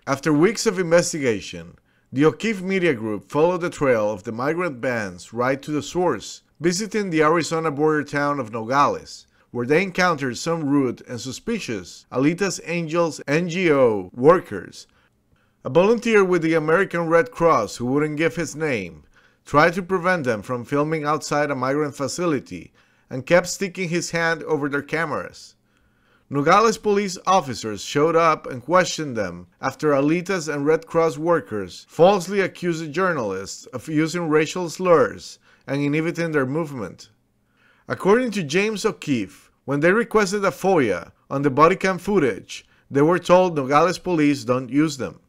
After weeks of investigation, the O'Keefe Media Group followed the trail of the migrant bands right to the source, visiting the Arizona border town of Nogales, where they encountered some rude and suspicious Alitas Angels NGO workers. A volunteer with the American Red Cross, who wouldn't give his name, tried to prevent them from filming outside a migrant facility and kept sticking his hand over their cameras. Nogales police officers showed up and questioned them after Alitas and Red Cross workers falsely accused journalists of using racial slurs and inhibiting their movement. According to James O'Keefe, when they requested a FOIA on the body cam footage, they were told Nogales police don't use them.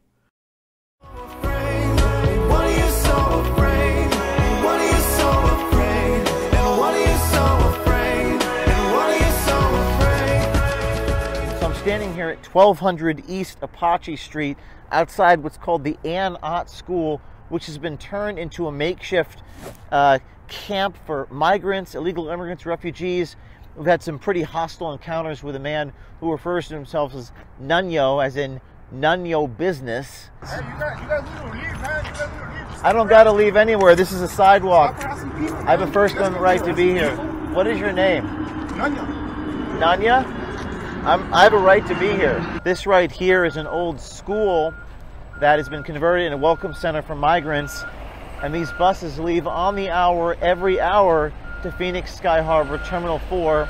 Standing here at 1200 East Apache Street outside what's called the Ann Ott School, which has been turned into a makeshift camp for migrants, illegal immigrants, refugees. We've had some pretty hostile encounters with a man who refers to himself as Nunyo, as in none yo business. Hey, you guys need to leave, man. You guys need to leave. I don't got to leave anywhere. This is a sidewalk. I have a First Amendment right to be here. What is your name? Nanya. Nanya? I have a right to be here. This right here is an old school that has been converted into a welcome center for migrants, and these buses leave on the hour, every hour, to Phoenix Sky Harbor Terminal 4.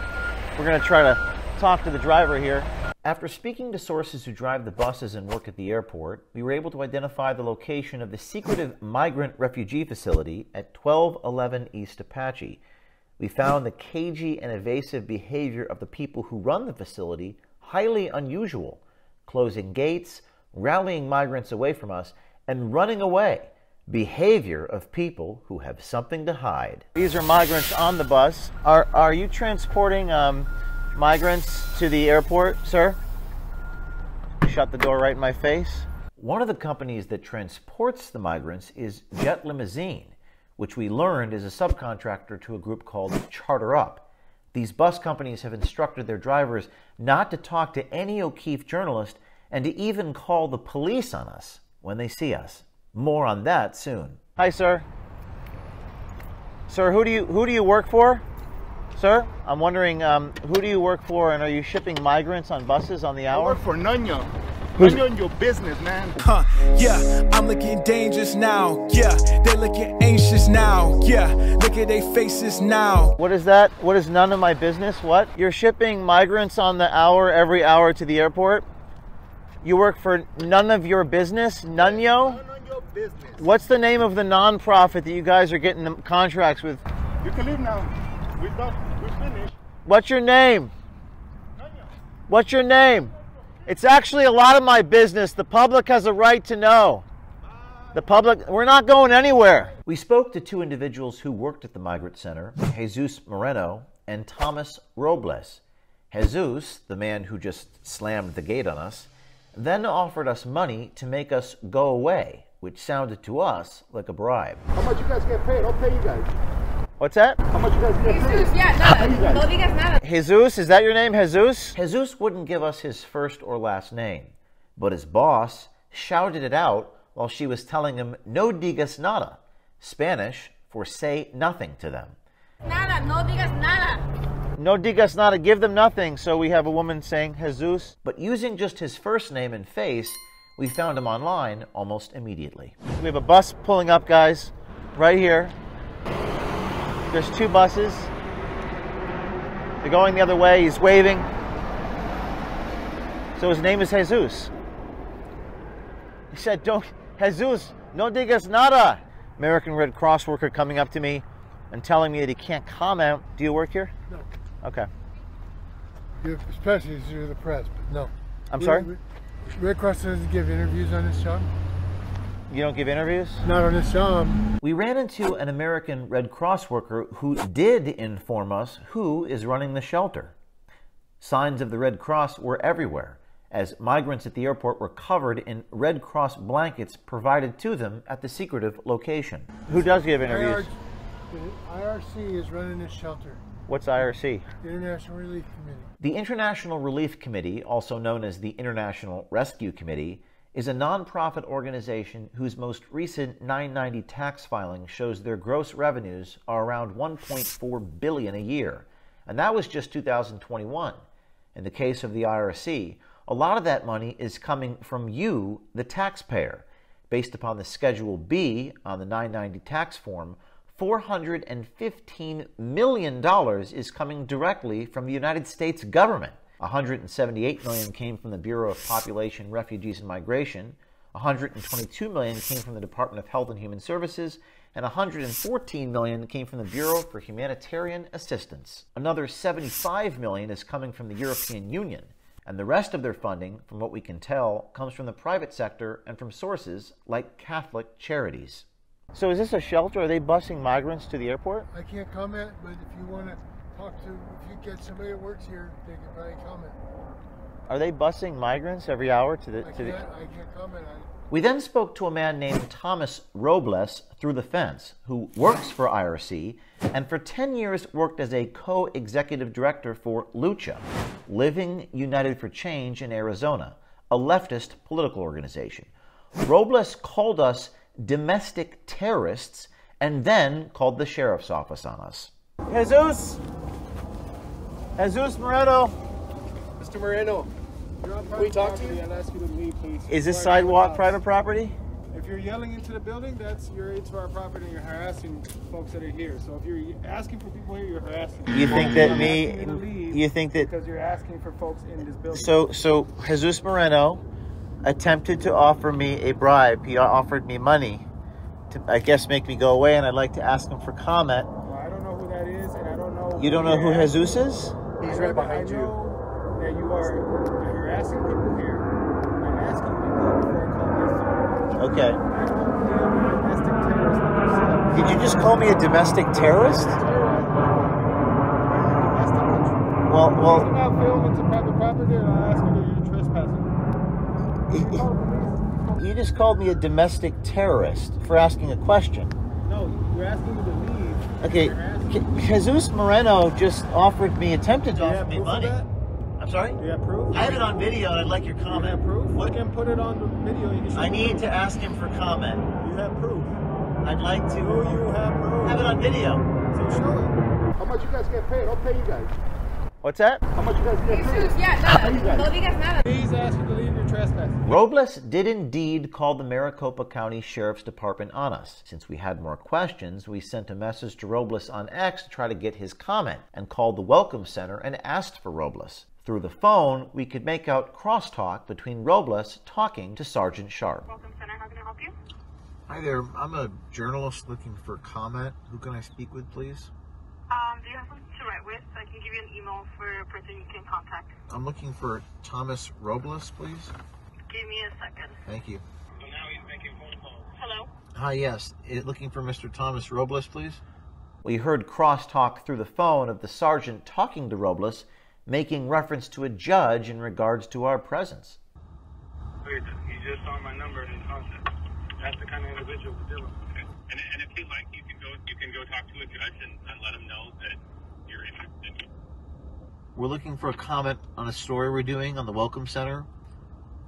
We're going to try to talk to the driver here. After speaking to sources who drive the buses and work at the airport, we were able to identify the location of the secretive migrant refugee facility at 1211 East Apache. We found the cagey and evasive behavior of the people who run the facility highly unusual, closing gates, rallying migrants away from us, and running away. Behavior of people who have something to hide. These are migrants on the bus. Are you transporting migrants to the airport, sir? Shut the door right in my face. One of the companies that transports the migrants is Jet Limousine, which we learned is a subcontractor to a group called Charter Up. These bus companies have instructed their drivers not to talk to any O'Keefe journalist and to even call the police on us when they see us. More on that soon. Hi, sir. Sir, who do you work for? Sir, I'm wondering, who do you work for, and are you shipping migrants on buses on the hour? I work for Nanya. Nanya in your business, man. Yeah, I'm looking dangerous now. Yeah, they're looking anxious now. Yeah, look at their faces now. What is that? What is none of my business? What? You're shipping migrants on the hour, every hour to the airport? You work for none of your business? Nunyo? None of your business. What's the name of the non-profit that you guys are getting the contracts with? You can leave now. We're done. We're finished. What's your name? Nanya. What's your name? It's actually a lot of my business. The public has a right to know. The public, we're not going anywhere. We spoke to two individuals who worked at the migrant center, Jesus Moreno and Thomas Robles. Jesus, the man who just slammed the gate on us, then offered us money to make us go away, which sounded to us like a bribe. How much you guys get paid? I'll pay you guys. What's that? How much you guys get paid? Jesus, yeah, nada. No digas nada. Jesus, is that your name, Jesus? Jesus wouldn't give us his first or last name, but his boss shouted it out while she was telling him no digas nada, Spanish for say nothing to them. Nada, no digas nada. No digas nada, give them nothing. So we have a woman saying Jesus, but using just his first name and face, we found him online almost immediately. We have a bus pulling up, guys, right here. There's two buses. They're going the other way. He's waving. So his name is Jesus. He said, "Don't, Jesus, no digas nada." American Red Cross worker coming up to me and telling me that he can't comment. Do you work here? No. Okay. Especially if you're the press, but no. I'm sorry? Red Cross doesn't give interviews on this job. You don't give interviews? Not on this job. We ran into an American Red Cross worker who did inform us who is running the shelter. Signs of the Red Cross were everywhere, as migrants at the airport were covered in Red Cross blankets provided to them at the secretive location. Who does give interviews? The IRC is running this shelter. What's IRC? The International Relief Committee. The International Relief Committee, also known as the International Rescue Committee, is a nonprofit organization whose most recent 990 tax filing shows their gross revenues are around $1.4 billion a year. And that was just 2021. In the case of the IRC, a lot of that money is coming from you, the taxpayer. Based upon the Schedule B on the 990 tax form, $415 million is coming directly from the United States government. $178 million came from the Bureau of Population, Refugees, and Migration. $122 million came from the Department of Health and Human Services, and $114 million came from the Bureau for Humanitarian Assistance. Another $75 million is coming from the European Union, and the rest of their funding, from what we can tell, comes from the private sector and from sources like Catholic charities. So is this a shelter? Are they busing migrants to the airport? I can't comment, but if you want to talk to, if you get somebody that works here, they can probably comment. Are they busing migrants every hour to the... I can't comment on it. We then spoke to a man named Thomas Robles through the fence, who works for IRC and for 10 years worked as a co-executive director for Lucha, Living United for Change in Arizona, a leftist political organization. Robles called us domestic terrorists and then called the sheriff's office on us. Jesus Moreno. Mr. Moreno, can we talk to you? I'll ask you to leave, please. Is this sidewalk private property? If you're yelling into the building, you're into our property and you're harassing folks that are here. So if you're asking for people here, you're harassing. You think that because you're asking for folks in this building. So Jesus Moreno attempted to offer me a bribe. He offered me money to, I guess, make me go away, and I'd like to ask him for comment. Well, I don't know who that is, and I don't know. You don't know who Jesus is? He's right behind you. That you are harassing people here. I'm asking you to leave before I call this. Okay. I don't deal with domestic terrorists like yourself. Did you just call me a domestic terrorist? Domestic country. Well. You're not filming to private property, and I'll ask you to you're trespassing. You just called me a domestic terrorist for asking a question. No, you're asking me to leave. Okay, Jesus Moreno just attempted to offer me money. I'm sorry? Do you have proof? I have it on video and I'd like your comment. You have proof? What? You can put it on the video. You can show I need proof. to ask him for comment. You have proof. I'd like to Do you have proof? have it on video. So show it. How much you guys get paid? I'll pay you guys. What's that? How much you guys get paid? Jesus, yeah, nada. No digas nada. Please ask you to leave your trespass. Robles did indeed call the Maricopa County Sheriff's Department on us. Since we had more questions, we sent a message to Robles on X to try to get his comment and called the Welcome Center and asked for Robles. Through the phone, we could make out crosstalk between Robles talking to Sergeant Sharp. Welcome Center, how can I help you? Hi there, I'm a journalist looking for comment. Who can I speak with, please? Do you have something to write with? I can give you an email for a person you can contact. I'm looking for Thomas Robles, please. Give me a second. Thank you. So now he's making phone calls. Hello? Hi, yes. Looking for Mr. Thomas Robles, please? We heard crosstalk through the phone of the sergeant talking to Robles, making reference to a judge in regards to our presence. Wait, you just saw my number in contact. That's the kind of individual we're dealing with. Okay. And if you'd like, you can go talk to a judge and let him know that you're interested. We're looking for a comment on a story we're doing on the Welcome Center,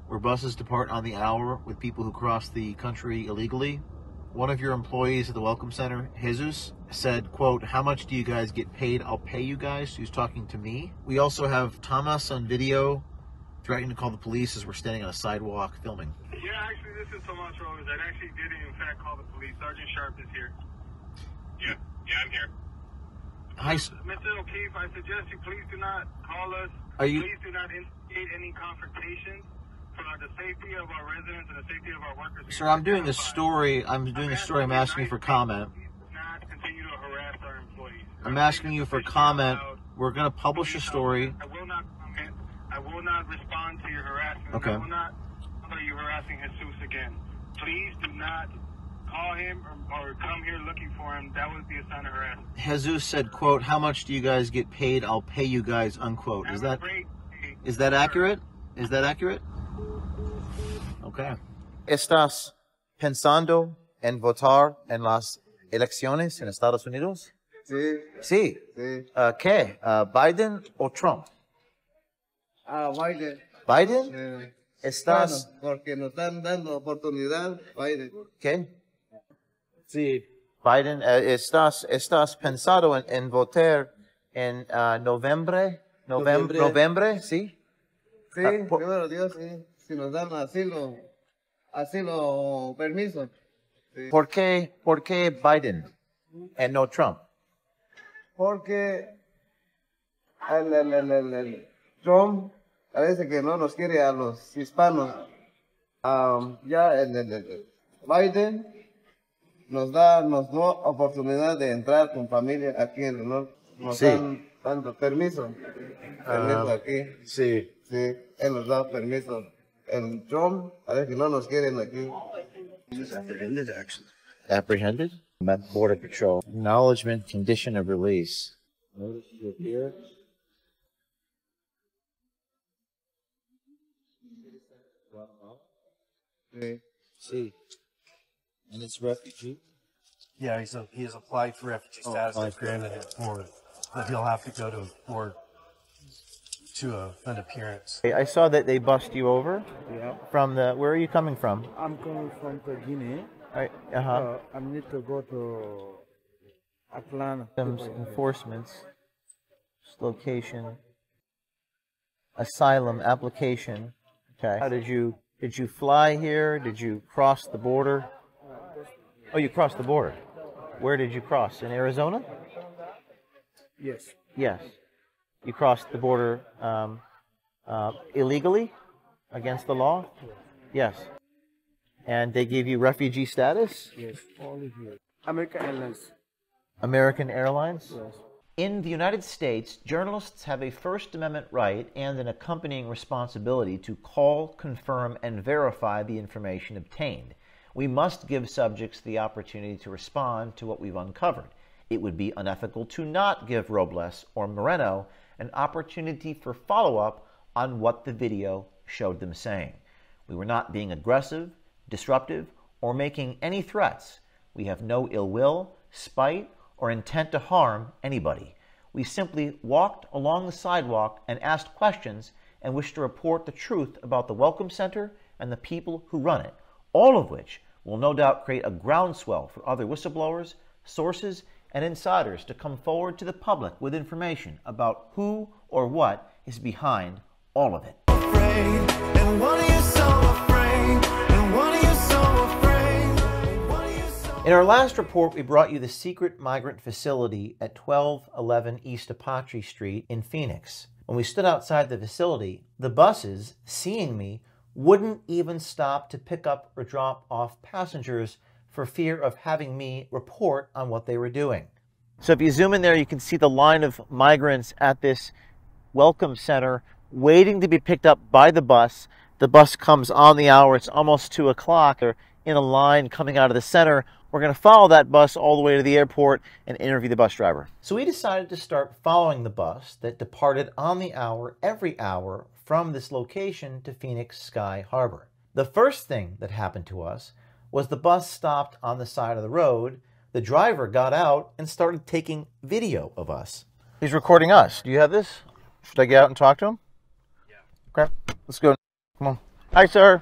where buses depart on the hour with people who cross the country illegally. One of your employees at the Welcome Center, Jesus, said, quote, "How much do you guys get paid? I'll pay you guys." He was talking to me. We also have Thomas on video threatening to call the police as we're standing on a sidewalk filming. Yeah, actually, this is Tomas Robles. I actually did, in fact, call the police. Sergeant Sharp is here. Yeah, I'm here. Hi. Mr. O'Keefe, I suggest you please do not call us. Please do not instigate any confrontations for the safety of our residents and the safety of our workers. Sir, I'm doing a story. I'm asking you for comment. Not continue to harass our employees. I'm asking you for comment. We're going to publish a story. I will not comment. I will not respond to your harassment. Okay. I will not bother you harassing Jesus again. Please do not call him or come here looking for him. That would be a sign of harassment. Jesus said, quote, "How much do you guys get paid? I'll pay you guys," unquote. Is that accurate? Is that accurate? Okay. ¿Estás pensando en votar en las elecciones en Estados Unidos? Sí. Sí. Sí. ¿Qué? ¿Biden o Trump? Biden. ¿Biden? Estás... Porque nos están dando oportunidad, Biden. ¿Qué? Sí. Biden, ¿estás pensado en votar en noviembre, sí? Sí, primero Dios, sí. Si nos dan asilo, permiso. Sí. ¿Por qué Biden y no Trump? Porque el Trump parece que no nos quiere a los hispanos. Ya el Biden nos da oportunidad de entrar con familia aquí en el norte. Nos dan dando permiso aquí. Sí. Sí, él nos da permiso. El Trump parece que no nos quieren aquí. Apprehended? Border Patrol. Acknowledgement, condition of release. Notice to appear. See. And it's refugee? Yeah, he has applied for refugee status and granted it for, but he'll have to go to an appearance. I saw that they bussed you over. Yeah. From where are you coming from? I'm coming from Guinea. I need to go to Atlanta. Enforcements, location, asylum application. Okay. How did you fly here? Did you cross the border? Oh, you crossed the border. Where did you cross? In Arizona? Yes. Yes. You crossed the border illegally, against the law? Yes. And they gave you refugee status? Yes, only here. American Airlines. American Airlines? Yes. In the United States, journalists have a First Amendment right and an accompanying responsibility to call, confirm, and verify the information obtained. We must give subjects the opportunity to respond to what we've uncovered. It would be unethical to not give Robles or Moreno an opportunity for follow-up on what the video showed them saying. We were not being aggressive, disruptive, or making any threats. We have no ill will, spite, or intent to harm anybody. We simply walked along the sidewalk and asked questions and wished to report the truth about the Welcome Center and the people who run it, all of which will no doubt create a groundswell for other whistleblowers, sources, and insiders to come forward to the public with information about who or what is behind all of it. In our last report, we brought you the secret migrant facility at 1211 East Apache Street in Phoenix. When we stood outside the facility, the buses, seeing me, wouldn't even stop to pick up or drop off passengers for fear of having me report on what they were doing. So if you zoom in there, you can see the line of migrants at this welcome center waiting to be picked up by the bus. The bus comes on the hour. It's almost 2 o'clock. They're in a line coming out of the center. We're going to follow that bus all the way to the airport and interview the bus driver. So we decided to start following the bus that departed on the hour every hour from this location to Phoenix Sky Harbor. The first thing that happened to us was the bus stopped on the side of the road. The driver got out and started taking video of us. He's recording us. Do you have this? Should I get out and talk to him? Yeah. Okay, let's go. Come on. Hi, sir.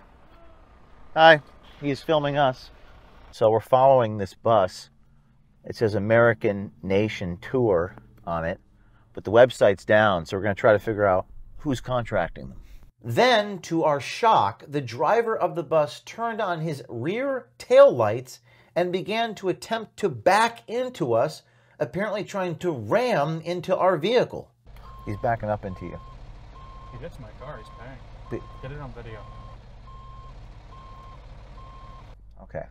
Hi. He's filming us. So we're following this bus. It says American Nation Tour on it, but the website's down, so we're going to try to figure out who's contracting them. Then, to our shock, the driver of the bus turned on his rear tail lights and began to attempt to back into us, apparently trying to ram into our vehicle. He's backing up into you. He hits my car, he's bang. Get it on video. Okay.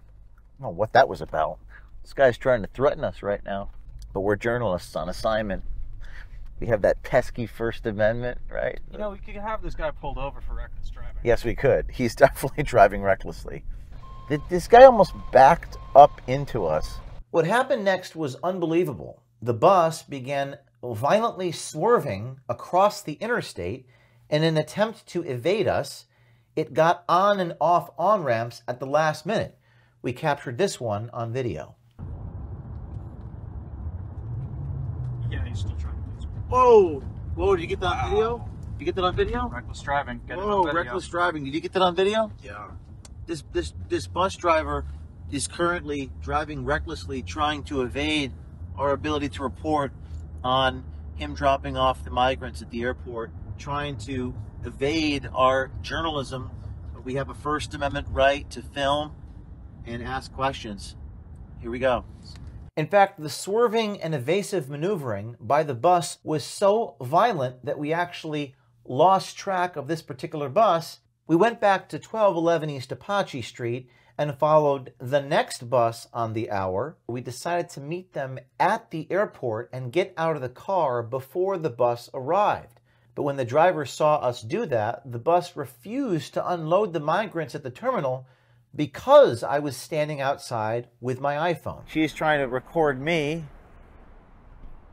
I don't know what that was about. This guy's trying to threaten us right now. But we're journalists on assignment. We have that pesky First Amendment, right? You know, we could have this guy pulled over for reckless driving. Yes, we could. He's definitely driving recklessly. This guy almost backed up into us. What happened next was unbelievable. The bus began violently swerving across the interstate in an attempt to evade us. It got on and off on-ramps at the last minute. We captured this one on video. Yeah, he's still trying to. Whoa! Whoa, did you get that video? You get that on video? Reckless driving. Get it Oh, on video. reckless driving. Did you get that on video? Yeah. This bus driver is currently driving recklessly, trying to evade our ability to report on him dropping off the migrants at the airport, trying to evade our journalism. We have a First Amendment right to film and ask questions. Here we go. In fact, the swerving and evasive maneuvering by the bus was so violent that we actually lost track of this particular bus. We went back to 1211 East Apache Street and followed the next bus on the hour. We decided to meet them at the airport and get out of the car before the bus arrived. But when the driver saw us do that, the bus refused to unload the migrants at the terminal because I was standing outside with my iPhone. She's trying to record me.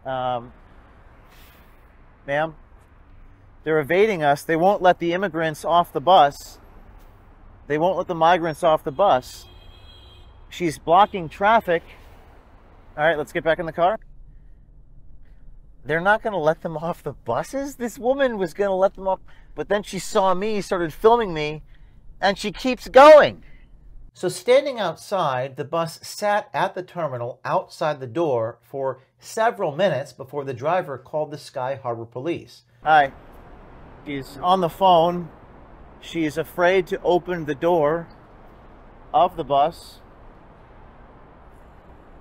Ma'am, they're evading us. They won't let the immigrants off the bus. They won't let the migrants off the bus. She's blocking traffic. All right, let's get back in the car. They're not going to let them off the buses? This woman was going to let them off, but then she saw me, started filming me, and she keeps going. So standing outside, the bus sat at the terminal outside the door for several minutes before the driver called the Sky Harbor Police. Hi. She's on the phone. She's afraid to open the door of the bus.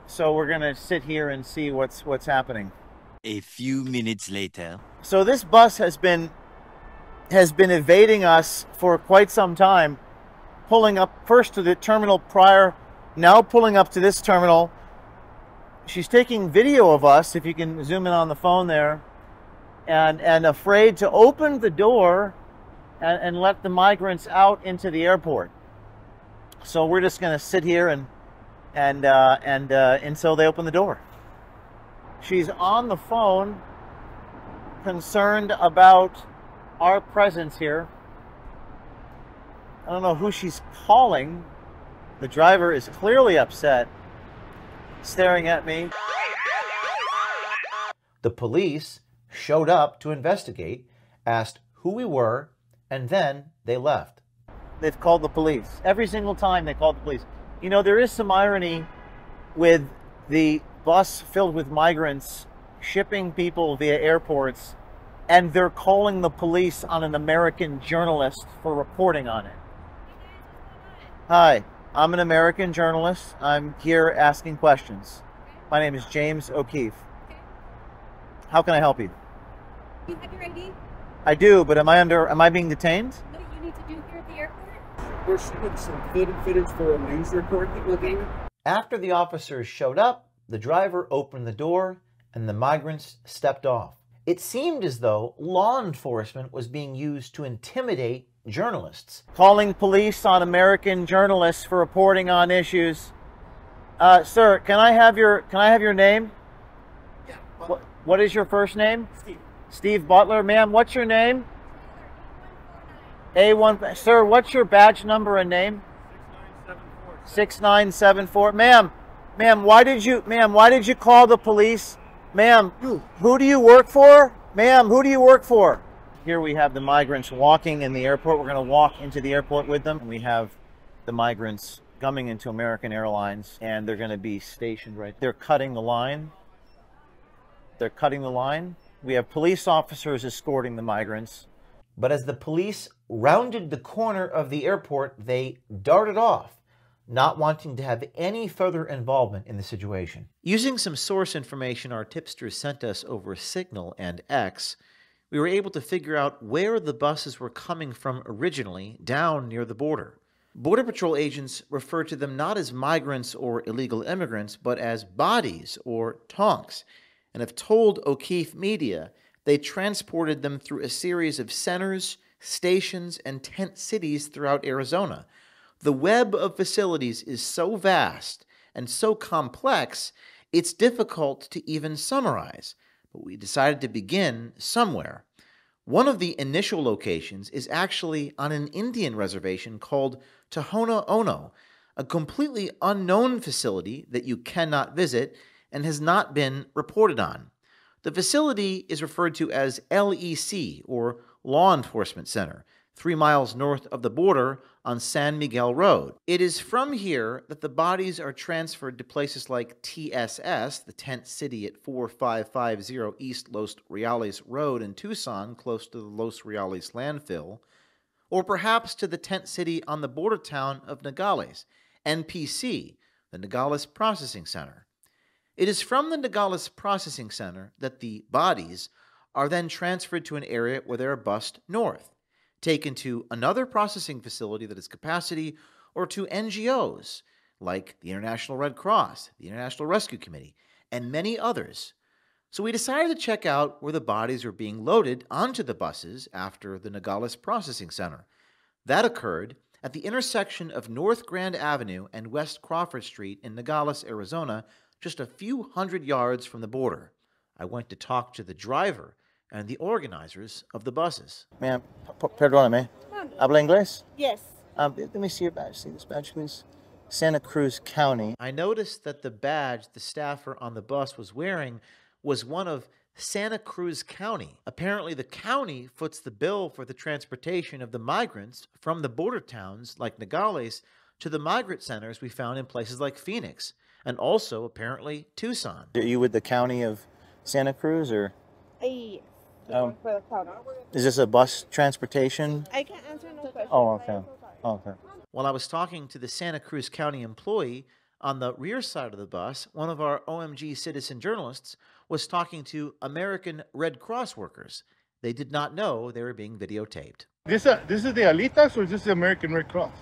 So we're going to sit here and see what's happening. A few minutes later. So this bus has been evading us for quite some time, pulling up first to the terminal prior, now pulling up to this terminal. She's taking video of us, if you can zoom in on the phone there, and afraid to open the door and let the migrants out into the airport. So we're just going to sit here and until they open the door. She's on the phone, concerned about our presence here. I don't know who she's calling. The driver is clearly upset, staring at me. The police showed up to investigate, asked who we were, and then they left. They've called the police. Every single time they called the police. You know, there is some irony with the bus filled with migrants shipping people via airports, and they're calling the police on an American journalist for reporting on it. Hi, I'm an American journalist. I'm here asking questions. My name is James O'Keefe. How can I help you? Do you have your ID? I do, but am I being detained? What do you need to do here at the airport? We're shooting some footage for a news report that we're doing. After the officers showed up, the driver opened the door and the migrants stepped off. It seemed as though law enforcement was being used to intimidate journalists. Calling police on American journalists for reporting on issues. Sir, can I have your name? Yeah. What is your first name? Steve. Steve Butler. Ma'am, what's your name? A1. Sir, what's your badge number and name? 6974. Ma'am, why did you call the police? Ma'am, who do you work for? Ma'am, who do you work for? Here we have the migrants walking in the airport. We're going to walk into the airport with them. And we have the migrants coming into American Airlines, and they're going to be stationed right there. They're cutting the line. They're cutting the line. We have police officers escorting the migrants. But as the police rounded the corner of the airport, they darted off, not wanting to have any further involvement in the situation. Using some source information our tipsters sent us over Signal and X, we were able to figure out where the buses were coming from originally, down near the border. Border Patrol agents refer to them not as migrants or illegal immigrants, but as bodies or tonks, and have told O'Keefe Media they transported them through a series of centers, stations, and tent cities throughout Arizona. The web of facilities is so vast and so complex, it's difficult to even summarize, but we decided to begin somewhere. One of the initial locations is actually on an Indian reservation called Tohono O'odham, a completely unknown facility that you cannot visit and has not been reported on. The facility is referred to as LEC, or law enforcement center, 3 miles north of the border on San Miguel Road. It is from here that the bodies are transferred to places like TSS, the tent city at 4550 East Los Reales Road in Tucson, close to the Los Reales landfill, or perhaps to the tent city on the border town of Nogales, NPC, the Nogales Processing Center. It is from the Nogales Processing Center that the bodies are then transferred to an area where they are bused north, taken to another processing facility that has capacity, or to NGOs like the International Red Cross, the International Rescue Committee, and many others. So we decided to check out where the bodies were being loaded onto the buses after the Nogales Processing Center. That occurred at the intersection of North Grand Avenue and West Crawford Street in Nogales, Arizona, just a few hundred yards from the border. I went to talk to the driver and the organizers of the buses. Ma'am, perdóname. ¿Habla inglés? Yes. Let me see your badge. See this badge, please? Santa Cruz County. I noticed that the badge the staffer on the bus was wearing was one of Santa Cruz County. Apparently, the county foots the bill for the transportation of the migrants from the border towns like Nogales to the migrant centers we found in places like Phoenix, and also, apparently, Tucson. Are you with the county of Santa Cruz, or? Yes. For the county. Is this a bus transportation? I can't answer no questions. Oh, okay. Okay. While I was talking to the Santa Cruz County employee, on the rear side of the bus, one of our OMG citizen journalists was talking to American Red Cross workers. They did not know they were being videotaped. This is the Alitas, or is this the American Red Cross?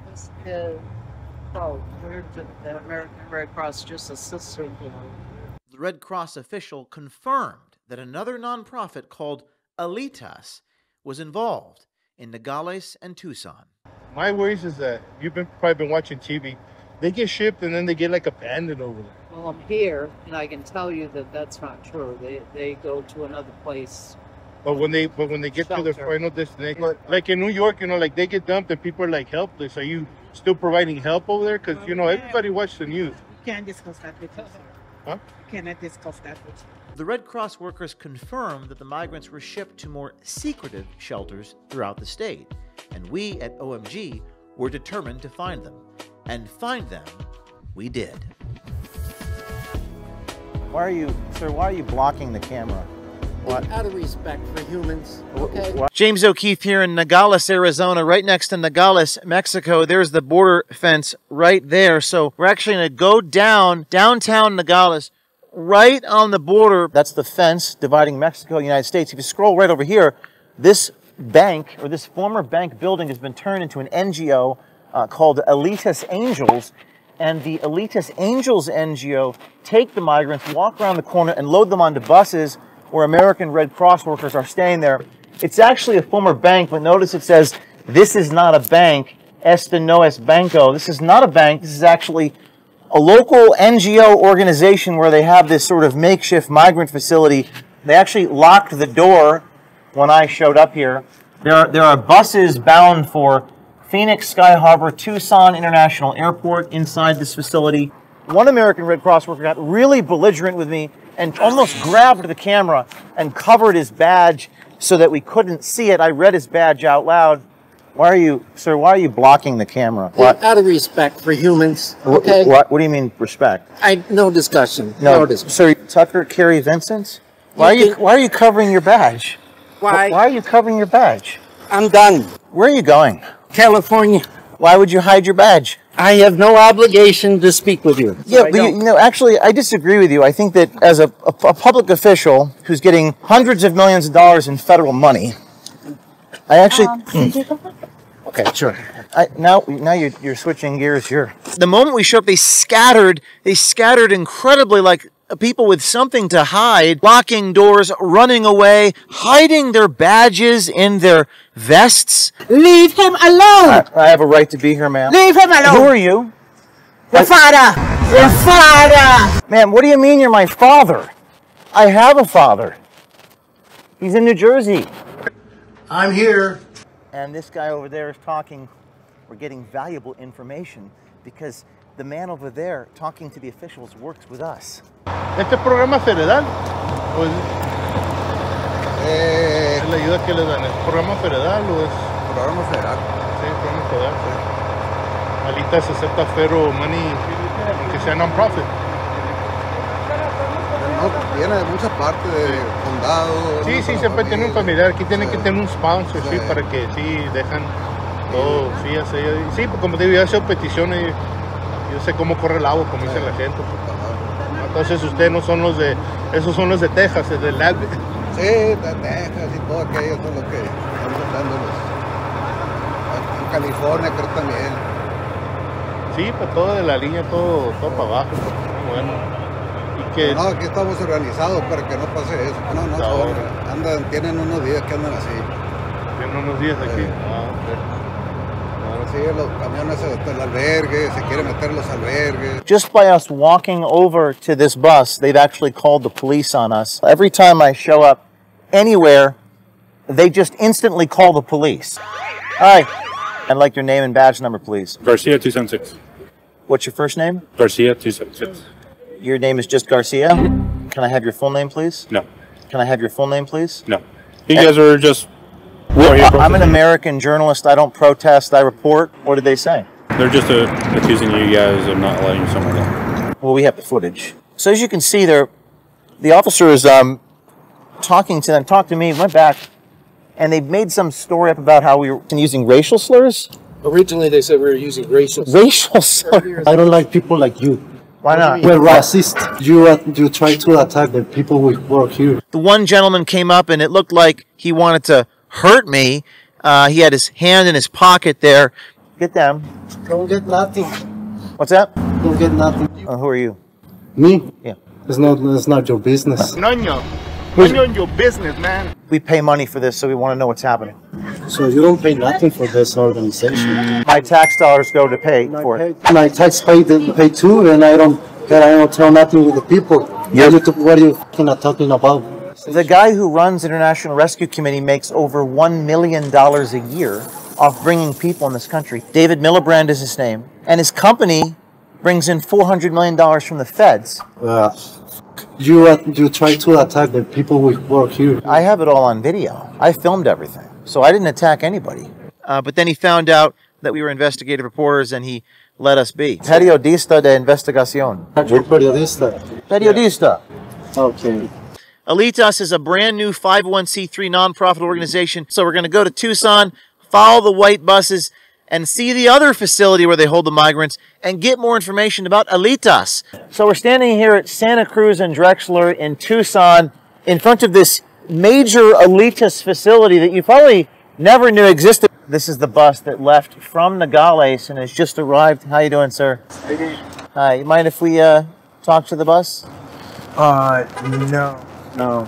This is, oh, we're the American Red Cross, just a sister, you know. The Red Cross official confirmed that another nonprofit called Alitas was involved in Nogales and Tucson. My worries is that you've probably been watching TV. They get shipped and then they get like abandoned over there. Well, I'm here, and I can tell you that that's not true. They go to another place. But when they get to their final destination, like in New York, you know, like they get dumped and people are like helpless. Are you still providing help over there? Because, you know, everybody watches the news. Can't discuss that with you, sir. Huh? Cannot discuss that with you. The Red Cross workers confirmed that the migrants were shipped to more secretive shelters throughout the state, and we at OMG were determined to find them. And find them, we did. Why are you blocking the camera? What? Out of respect for humans, okay? James O'Keefe here in Nogales, Arizona, right next to Nogales, Mexico. There's the border fence right there. So we're actually going to go downtown Nogales, right on the border. That's the fence dividing Mexico and the United States. If you scroll right over here, this bank, or this former bank building, has been turned into an NGO called Alitas Angels. And the Alitas Angels NGO take the migrants, walk around the corner, and load them onto buses where American Red Cross workers are staying there. It's actually a former bank, but notice it says, this is not a bank, este no es banco. This is not a bank, this is actually a local NGO organization where they have this sort of makeshift migrant facility. They actually locked the door when I showed up here. There are buses bound for Phoenix, Sky Harbor, Tucson International Airport inside this facility. One American Red Cross worker got really belligerent with me and almost grabbed the camera and covered his badge so that we couldn't see it. I read his badge out loud. Why are you blocking the camera? What? Out of respect for humans, okay? What do you mean respect? No discussion. No discussion. Sir, Tucker Carey Vincent? Why are you covering your badge? Why? Why are you covering your badge? I'm done. Where are you going? California. Why would you hide your badge? I have no obligation to speak with you. Yeah, but actually, I disagree with you. I think that as a public official who's getting hundreds of millions of dollars in federal money, I actually... Okay, sure. Now you're switching gears here. The moment we show up, they scattered incredibly, like people with something to hide, locking doors, running away, hiding their badges in their vests. Leave him alone! I have a right to be here, ma'am. Leave him alone! Who are you? Your father! Your father! Ma'am, what do you mean you're my father? I have a father. He's in New Jersey. I'm here. And this guy over there is talking. We're getting valuable information because the man over there talking to the officials works with us. ¿Este programa federal? la ayuda que les dan? ¿Es programa federal o es...? Programa federal. Sí, programa federal, sí. Alitas acepta federal money, aunque sea non-profit. No, viene de muchas partes, de condado. Sí, sí, siempre tiene un familiar. Aquí tienen que tener un sponsor, sí, para que sí dejan todo. Sí, así. Sí, pues como te digo, yo he hecho peticiones. Yo sé cómo corre el agua, como dice la gente. Entonces ustedes no son los de... Esos son los de Texas, el del Alec. Sí, de Texas y todo aquello, todo lo que estamos hablando. En California creo también. Sí, pues todo de la línea, todo para abajo. Bueno. Y que... No, aquí estamos organizados para que no pase eso. No, andan, tienen unos días que andan así. Tienen unos días aquí. Sí, los camiones del albergue, se quieren meter los albergues. Just by us walking over to this bus, they've actually called the police on us. Every time I show up anywhere, they just instantly call the police. Hi, I'd like your name and badge number, please. Garcia 276. What's your first name? Garcia 276. Your name is just Garcia? Can I have your full name, please? No. Can I have your full name, please? No. You guys are just... I'm an American journalist. I don't protest. I report. What did they say? They're just accusing you guys of not letting someone in. Well, we have the footage. So as you can see there, the officer is talking to them, talked to me, went back, and they made some story up about how we were using racial slurs. Originally, they said we were using racial slurs. Racial slurs? I don't like people like you. Why not? We're racist. You try to attack the people we work here. The one gentleman came up, and it looked like he wanted to hurt me. He had his hand in his pocket there. Get down. Don't get nothing. What's that? Don't get nothing. Who are you? Me? Yeah. It's not your business. None of your business, man. We pay money for this, so we want to know what's happening. So you don't pay nothing for this organization. My tax dollars go to pay for it. My tax pay too, and I don't tell nothing with the people. What are you talking about? The guy who runs International Rescue Committee makes over $1 million a year off bringing people in this country. David Miliband is his name, and his company brings in $400 million from the feds. You try to attack the people we work here. I have it all on video. I filmed everything, so I didn't attack anybody. But then he found out that we were investigative reporters, and he let us be. Periodista de investigación. Periodista. Periodista. Okay. Alitas is a brand new 501c3 nonprofit organization. So we're going to go to Tucson, follow the white buses, and see the other facility where they hold the migrants and get more information about Alitas. So we're standing here at Santa Cruz and Drexler in Tucson in front of this major Alitas facility that you probably never knew existed. This is the bus that left from Nogales and has just arrived. How you doing, sir? Hi. You mind if we talk to the bus? No. No.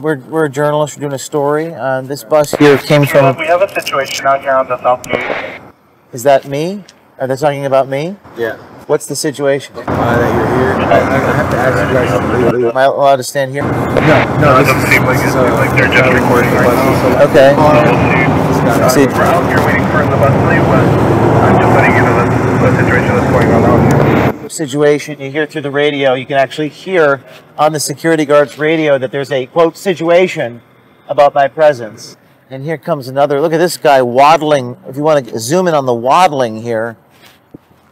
We're journalists. We're doing a story. This bus here came from... We have a situation out here on the South Gate. Is that me? Are they talking about me? Yeah. What's the situation? That you're here. I'm going to have to ask you guys something. Am I allowed to stand here? No. It doesn't seem like they're just recording right now. Okay. We'll see. We're out here waiting for the bus to leave, but I'm just letting you know the situation that's going on out here. Situation you hear through the radio, you can actually hear on the security guard's radio that there's a quote situation about my presence. And here comes another. Look at this guy waddling. If you want to zoom in on the waddling here,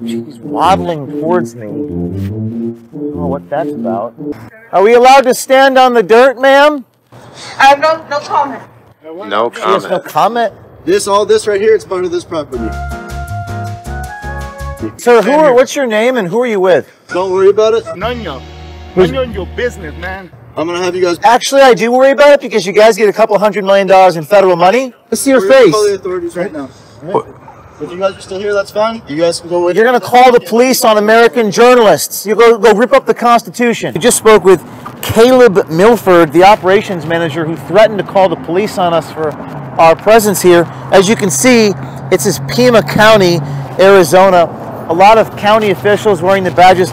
he's waddling towards me. I don't know what that's about. Are we allowed to stand on the dirt, ma'am? I have no comment. No comment. No comment. All this right here, it's part of this property. Sir, what's your name and who are you with? Don't worry about it. None of your business, man. I'm gonna have you guys. Actually, I do worry about it because you guys get $200 million in federal money. Let's see your face. Call the authorities right now. If you guys are still here, that's fine. You guys can go with. You're gonna call the police on American journalists. You go rip up the Constitution. We just spoke with Caleb Milford, the operations manager, who threatened to call the police on us for our presence here. As you can see, it's this Pima County, Arizona. A lot of county officials wearing the badges.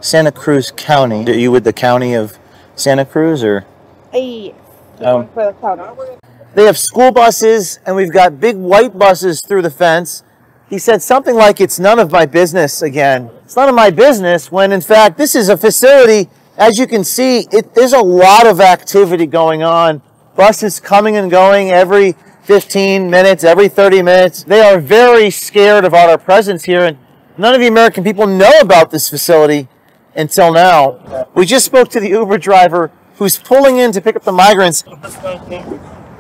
Santa Cruz County. Are you with the county of Santa Cruz or? For the county. They have school buses and we've got big white buses through the fence. He said something like, it's none of my business again. It's none of my business when in fact this is a facility, as you can see, there's a lot of activity going on buses coming and going every 15 minutes, every 30 minutes. They are very scared about our presence here, and none of the American people know about this facility until now. We just spoke to the Uber driver who's pulling in to pick up the migrants.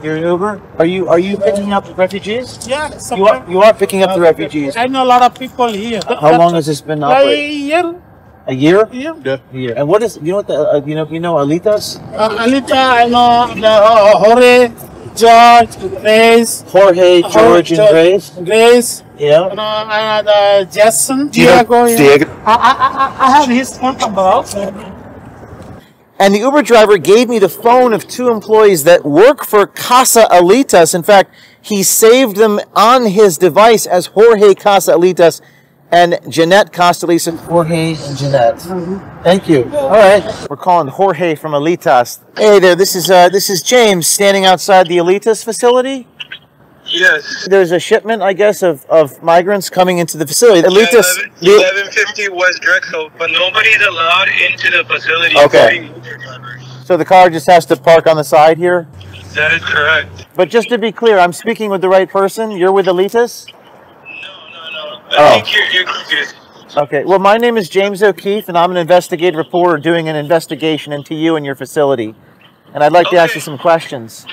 You're an Uber? Are you picking up the refugees? Yeah. You are picking up the refugees. I know a lot of people here. How long has this been operating? A year. A year? Yeah. A year. And what is, you know what the, you know Alitas? Alita, I know the Jorge, Grace. Jorge, George, and Grace? Grace. Yeah. And Jason, Diego. I have his phone number. And the Uber driver gave me the phone of two employees that work for Casa Alitas. In fact, he saved them on his device as Jorge Casa Alitas and Jeanette Casa Alitas. Jorge and Jeanette. Thank you. All right. We're calling Jorge from Alitas. Hey there, this is James standing outside the Alitas facility. Yes. There's a shipment, I guess, of migrants coming into the facility. Alitas. 1150 West Drexel, but nobody's allowed into the facility. Okay. So the car just has to park on the side here? That is correct. But just to be clear, I'm speaking with the right person? You're with Alitas? No. I think you're confused. Okay. Well, my name is James O'Keefe, and I'm an investigative reporter doing an investigation into you and your facility. And I'd like to ask you some questions.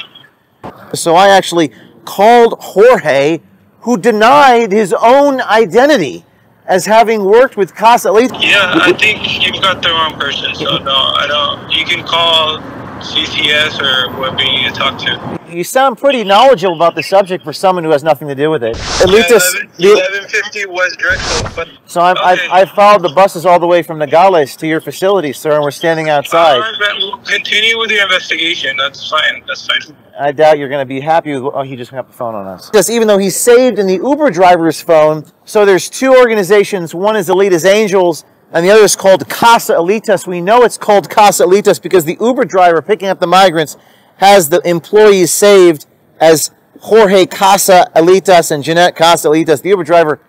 So I actually called Jorge, who denied his own identity as having worked with Casa Alitas. Yeah, I think you've got the wrong person, so no, I don't. You can call CCS or whoever you need to talk to. You sound pretty knowledgeable about the subject for someone who has nothing to do with it. Alitas, 1150 West Drexel. But so I've followed the buses all the way from Nogales to your facility, sir, and we're standing outside. We'll continue with your investigation. That's fine. That's fine. I doubt you're going to be happy with... Oh, he just hung up the phone on us. Yes, even though he's saved in the Uber driver's phone, so there's two organizations. One is Alitas Angels, and the other is called Casa Alitas. We know it's called Casa Alitas because the Uber driver picking up the migrants has the employees saved as Jorge Casa Alitas and Jeanette Casa Alitas. The Uber driver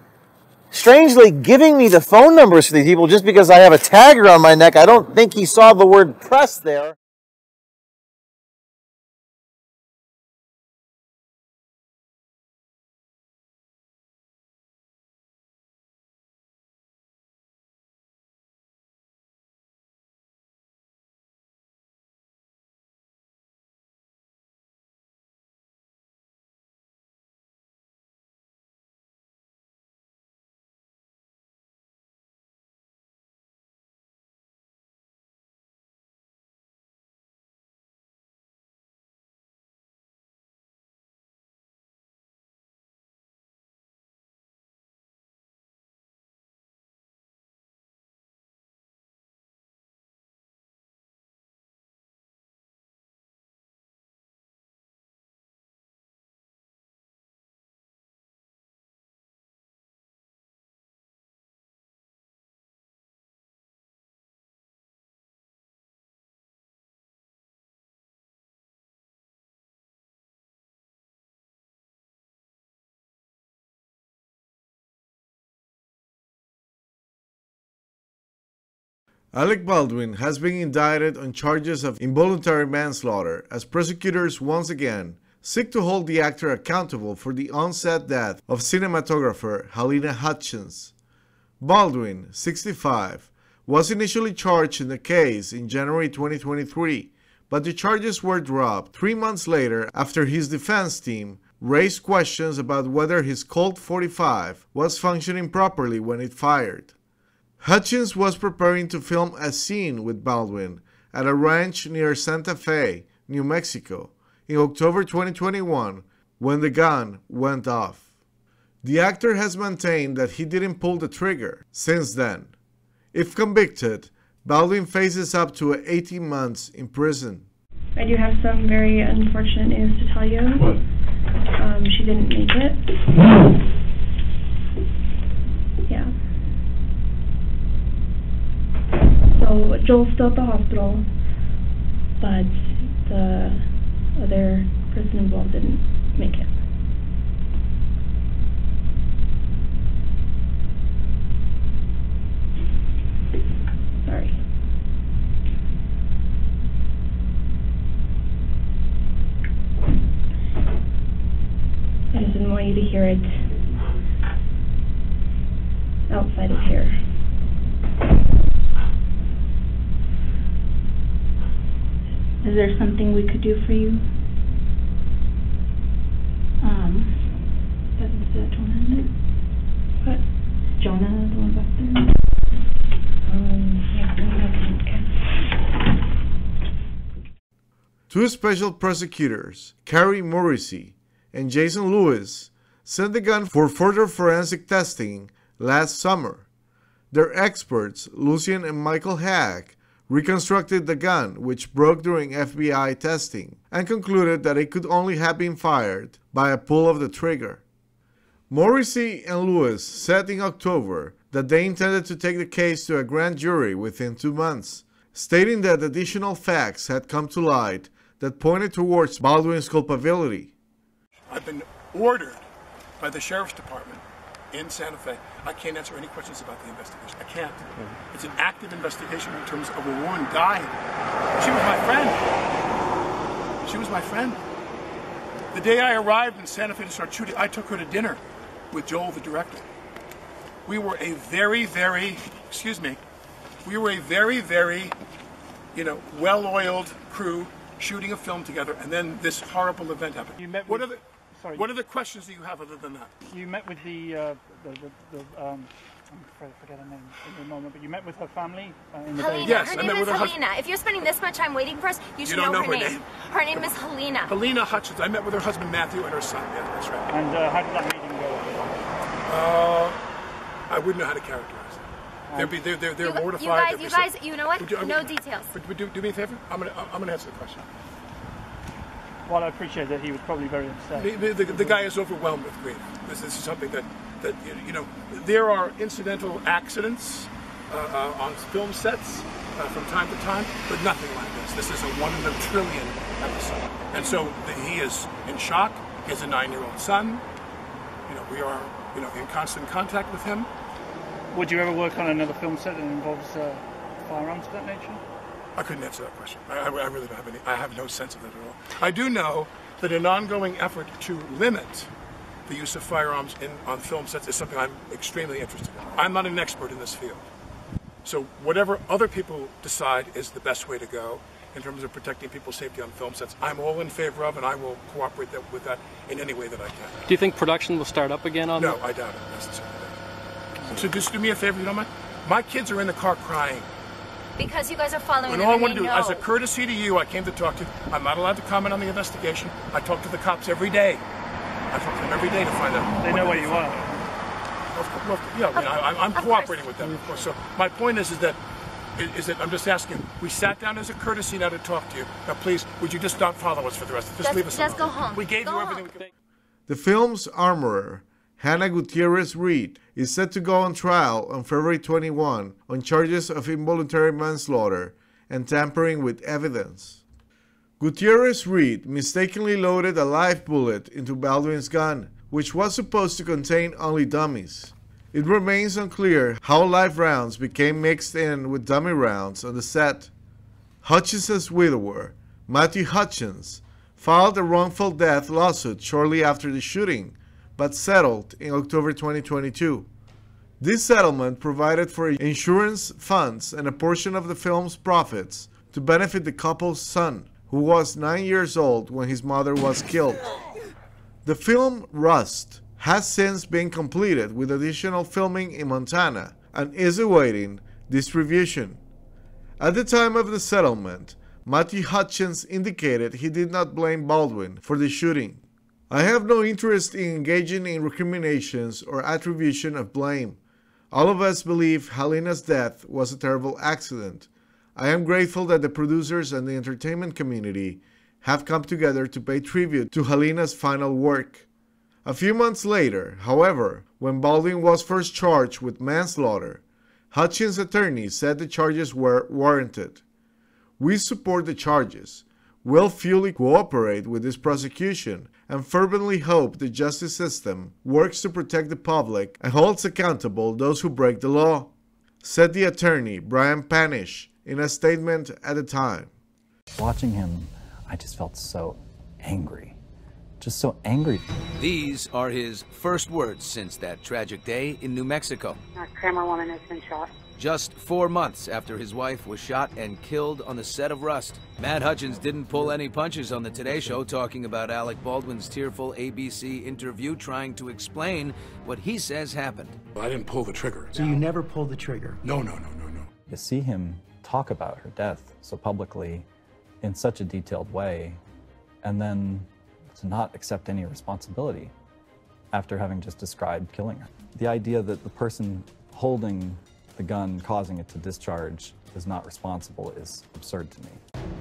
strangely giving me the phone numbers for these people just because I have a tag around my neck. I don't think he saw the word press there. Alec Baldwin has been indicted on charges of involuntary manslaughter as prosecutors once again seek to hold the actor accountable for the on-set death of cinematographer Halyna Hutchins. Baldwin, 65, was initially charged in the case in January 2023, but the charges were dropped 3 months later after his defense team raised questions about whether his Colt 45 was functioning properly when it fired. Hutchins was preparing to film a scene with Baldwin at a ranch near Santa Fe, New Mexico, in October 2021 when the gun went off. The actor has maintained that he didn't pull the trigger since then. If convicted, Baldwin faces up to 18 months in prison. I do have some very unfortunate news to tell you. What? She didn't make it. Yeah. So Joel's still at the hospital, but the other person involved didn't make it. Sorry. didn't want you to hear it outside of here. Is there something we could do for you? Is that Jonah in it? What? Jonah, the one back there? Yeah, okay. Two special prosecutors, Carrie Morrissey and Jason Lewis, sent the gun for further forensic testing last summer. Their experts, Lucien and Michael Hack, reconstructed the gun, which broke during FBI testing, and concluded that it could only have been fired by a pull of the trigger. Morrissey and Lewis said in October that they intended to take the case to a grand jury within 2 months, stating that additional facts had come to light that pointed towards Baldwin's culpability. I've been ordered by the Sheriff's Department in Santa Fe. I can't answer any questions about the investigation. I can't. It's an active investigation in terms of a woman died. She was my friend. She was my friend. The day I arrived in Santa Fe to start shooting, I took her to dinner with Joel, the director. We were a very, very, well-oiled crew shooting a film together, and then this horrible event happened. You met what with, are the questions that you have other than that? You met with I'm afraid I forget her name in a moment, but you met with her family in the Helena. day. Yes, her I name met is with her Helena. If you're spending this much time waiting for us, you should don't know her her name. Her name is Helena. Helena Hutchins. I met with her husband Matthew and her son. Yeah, that's right. And how did that meeting go? I wouldn't know how to characterize it. They're mortified. You guys, you know what? No details. Do me a favor. I'm gonna answer the question. Well, I appreciate that he was probably very upset. The guy is overwhelmed with grief. This is something that there are incidental accidents on film sets from time to time, but nothing like this. This is a 1 in a trillion episode, and so he is in shock. He has a 9-year-old son. We are in constant contact with him. Would you ever work on another film set that involves firearms of that nature? I couldn't answer that question. I really don't have any. I have no sense of it at all. I do know that an ongoing effort to limit the use of firearms on film sets is something I'm extremely interested in. I'm not an expert in this field. So whatever other people decide is the best way to go in terms of protecting people's safety on film sets, I'm all in favor of, and I will cooperate with that in any way that I can. Do you think production will start up again on that? No, I doubt it necessarily. So just do me a favor, you don't mind? My kids are in the car crying. Because you guys are following And them all I and want to they do, know. as a courtesy to you, I came to talk to you. I'm not allowed to comment on the investigation. I talk to the cops every day. I talk to them every day to find out. They know where you are. I'm cooperating with them, of course. So my point is that I'm just asking. We sat down as a courtesy now to talk to you. Now, please, would you just not follow us for the rest of it? Just leave us alone. Just go home. We gave you everything we could. The film's armorer, Hannah Gutierrez Reed, is set to go on trial on February 21 on charges of involuntary manslaughter and tampering with evidence. Gutierrez Reed mistakenly loaded a live bullet into Baldwin's gun, which was supposed to contain only dummies. It remains unclear how live rounds became mixed in with dummy rounds on the set. Hutchins' widower, Matthew Hutchins, filed a wrongful death lawsuit shortly after the shooting, but settled in October 2022. This settlement provided for insurance funds and a portion of the film's profits to benefit the couple's son, who was 9 years old when his mother was killed. The film Rust has since been completed with additional filming in Montana and is awaiting distribution. At the time of the settlement, Matthew Hutchins indicated he did not blame Baldwin for the shooting. I have no interest in engaging in recriminations or attribution of blame. All of us believe Helena's death was a terrible accident. I am grateful that the producers and the entertainment community have come together to pay tribute to Helena's final work. A few months later, however, when Baldwin was first charged with manslaughter, Hutchins' attorney said the charges were warranted. We support the charges, will fully cooperate with this prosecution, and fervently hope the justice system works to protect the public and holds accountable those who break the law, said the attorney Brian Panish in a statement at the time. Watching him, I just felt so angry just so angry. These are his first words since that tragic day in New Mexico. Our camerawoman has been shot. Just 4 months after his wife was shot and killed on the set of Rust. Matt Hutchins didn't pull any punches on the Today Show talking about Alec Baldwin's tearful ABC interview trying to explain what he says happened. I didn't pull the trigger. So you never pulled the trigger? No. To see him talk about her death so publicly in such a detailed way, and then to not accept any responsibility after having just described killing her. The idea that the person holding the gun, causing it to discharge, is not responsible is absurd to me.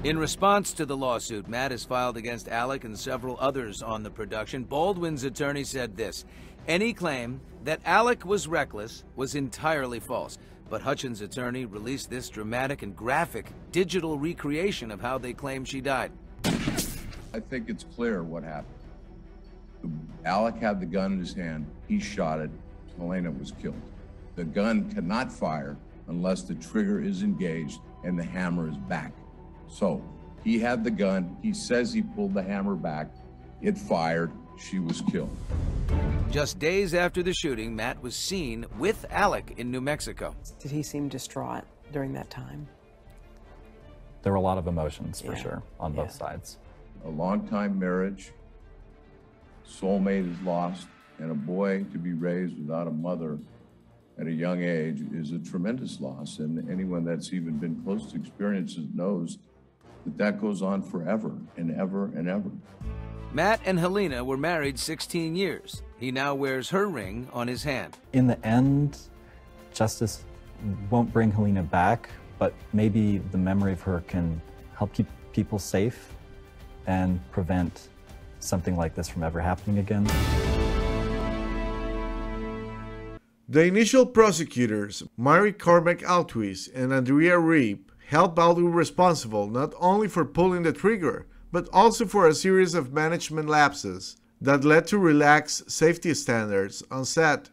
In response to the lawsuit Matt has filed against Alec and several others on the production, Baldwin's attorney said this: any claim that Alec was reckless was entirely false. But Hutchins' attorney released this dramatic and graphic digital recreation of how they claim she died. I think it's clear what happened. Alec had the gun in his hand, he shot it, Helena was killed. The gun cannot fire unless the trigger is engaged and the hammer is back. So, he had the gun, he says he pulled the hammer back, it fired, she was killed. Just days after the shooting, Matt was seen with Alec in New Mexico. Did he seem distraught during that time? There were a lot of emotions, for sure, on both sides. A long-time marriage, soulmate is lost, and a boy to be raised without a mother at a young age is a tremendous loss. And anyone that's even been close to experiences knows that that goes on forever and ever and ever. Matt and Helena were married 16 years. He now wears her ring on his hand. In the end, justice won't bring Helena back, but maybe the memory of her can help keep people safe and prevent something like this from ever happening again. The initial prosecutors, Mary Cormac Altwis and Andrea Reep, held Baldwin responsible not only for pulling the trigger, but also for a series of management lapses that led to relaxed safety standards on set.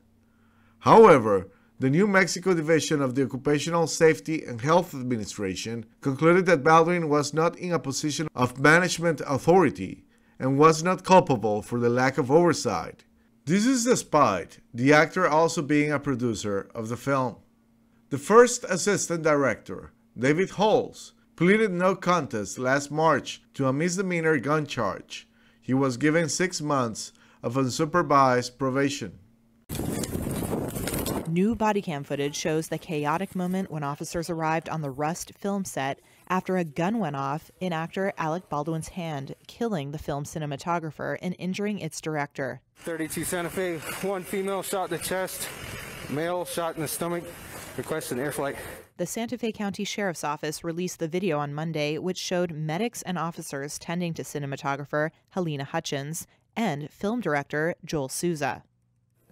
However, the New Mexico Division of the Occupational Safety and Health Administration concluded that Baldwin was not in a position of management authority and was not culpable for the lack of oversight. This is despite the actor also being a producer of the film. The first assistant director, David Halls, pleaded no contest last March to a misdemeanor gun charge. He was given 6 months of unsupervised probation. New body cam footage shows the chaotic moment when officers arrived on the Rust film set after a gun went off in actor Alec Baldwin's hand, killing the film cinematographer and injuring its director. 32 Santa Fe, one female shot in the chest, male shot in the stomach, requesting air flight. The Santa Fe County Sheriff's Office released the video on Monday, which showed medics and officers tending to cinematographer Helena Hutchins and film director Joel Souza.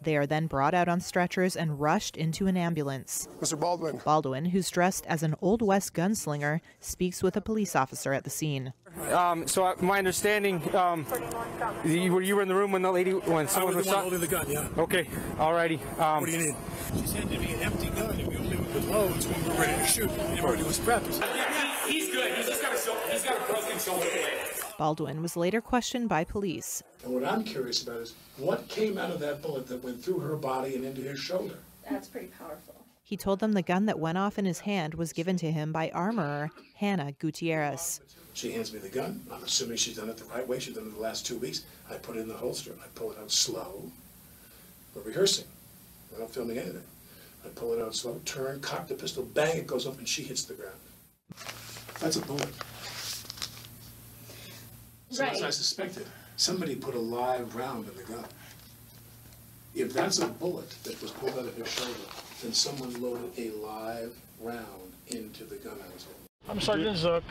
They are then brought out on stretchers and rushed into an ambulance. Mr. Baldwin. Baldwin, who's dressed as an Old West gunslinger, speaks with a police officer at the scene. So my understanding, you were in the room when the lady, when someone was shot? Holding the gun, yeah. Okay, alrighty. What do you need? She said to me an empty gun and we only with loads when we were ready to shoot. Everybody was prepped. He's good. He's got a broken shoulder. Baldwin was later questioned by police. And what I'm curious about is what came out of that bullet that went through her body and into his shoulder? That's pretty powerful. He told them the gun that went off in his hand was given to him by armorer Hannah Gutierrez. She hands me the gun. I'm assuming she's done it the right way. She's done it the last 2 weeks. I put it in the holster. I pull it out slow. We're rehearsing. We're not filming anything. I pull it out slow, turn, cock the pistol, bang, it goes up and she hits the ground. That's a bullet. So as I suspected, somebody put a live round in the gun. If that's a bullet that was pulled out of his shoulder, then someone loaded a live round into the gun I was holding. I'm Sergeant Zook.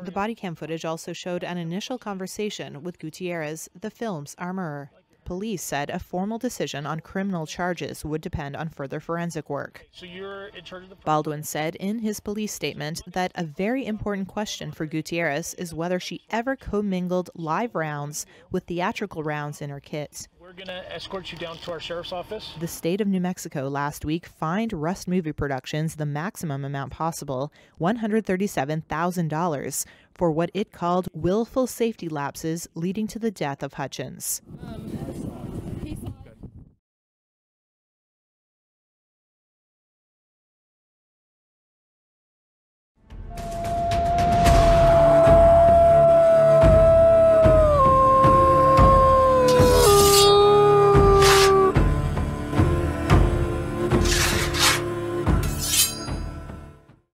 The body cam footage also showed an initial conversation with Gutierrez, the film's armorer. Police said a formal decision on criminal charges would depend on further forensic work. So you're in charge of the... Baldwin said in his police statement that a very important question for Gutierrez is whether she ever commingled live rounds with theatrical rounds in her kit. We're going to escort you down to our sheriff's office. The state of New Mexico last week fined Rust Movie Productions the maximum amount possible, $137,000, for what it called willful safety lapses leading to the death of Hutchins.